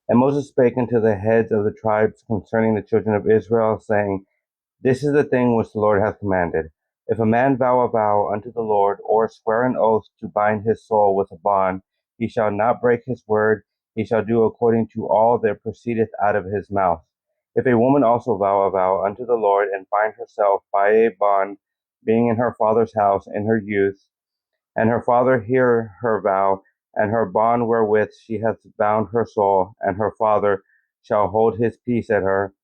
And Moses spake unto the heads of the tribes concerning the children of Israel, saying, This is the thing which the Lord hath commanded. If a man vow a vow unto the Lord, or swear an oath to bind his soul with a bond, he shall not break his word, he shall do according to all that proceedeth out of his mouth. If a woman also vow a vow unto the Lord, and bind herself by a bond, being in her father's house in her youth, and her father hear her vow, and her bond wherewith she hath bound her soul, and her father shall hold his peace at her,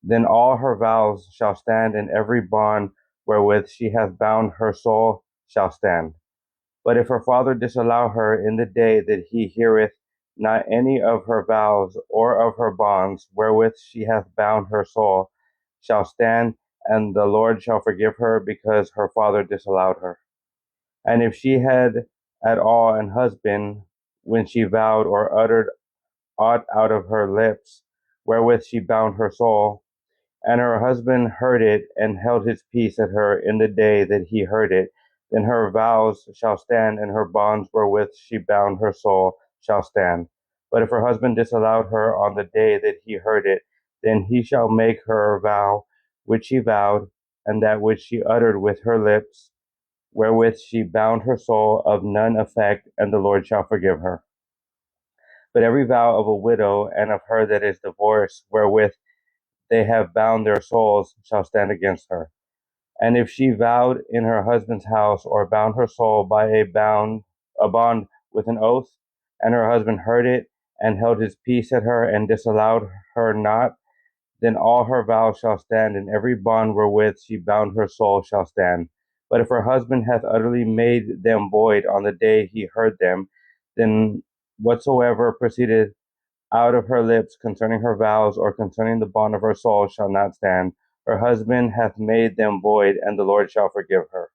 then all her vows shall stand, and every bond wherewith she hath bound her soul shall stand. But if her father disallow her in the day that he heareth not any of her vows or of her bonds wherewith she hath bound her soul, shall stand, and the Lord shall forgive her, because her father disallowed her. And if she had at all an husband, when she vowed or uttered aught out of her lips, wherewith she bound her soul, and her husband heard it, and held his peace at her in the day that he heard it, then her vows shall stand, and her bonds wherewith she bound her soul shall stand. But if her husband disallowed her on the day that he heard it, then he shall make her vow which she vowed, and that which she uttered with her lips, wherewith she bound her soul, of none effect, and the Lord shall forgive her. But every vow of a widow and of her that is divorced, wherewith they have bound their souls, shall stand against her. And if she vowed in her husband's house, or bound her soul by a bond with an oath, and her husband heard it, and held his peace at her, and disallowed her not, then all her vows shall stand, and every bond wherewith she bound her soul shall stand. But if her husband hath utterly made them void on the day he heard them, then whatsoever proceeded out of her lips concerning her vows, or concerning the bond of her soul, shall not stand. Her husband hath made them void, and the Lord shall forgive her.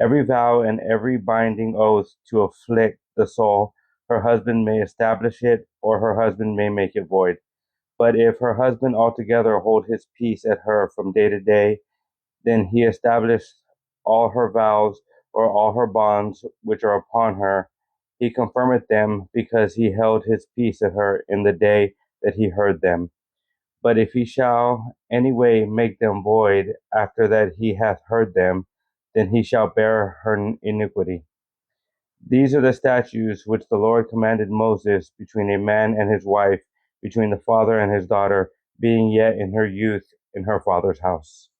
Every vow and every binding oath to afflict the soul, her husband may establish it, or her husband may make it void. But if her husband altogether hold his peace at her from day to day, then he established all her vows, or all her bonds which are upon her. He confirmeth them, because he held his peace at her in the day that he heard them. But if he shall any way make them void after that he hath heard them, then he shall bear her iniquity. These are the statutes which the Lord commanded Moses between a man and his wife, between the father and his daughter, being yet in her youth in her father's house.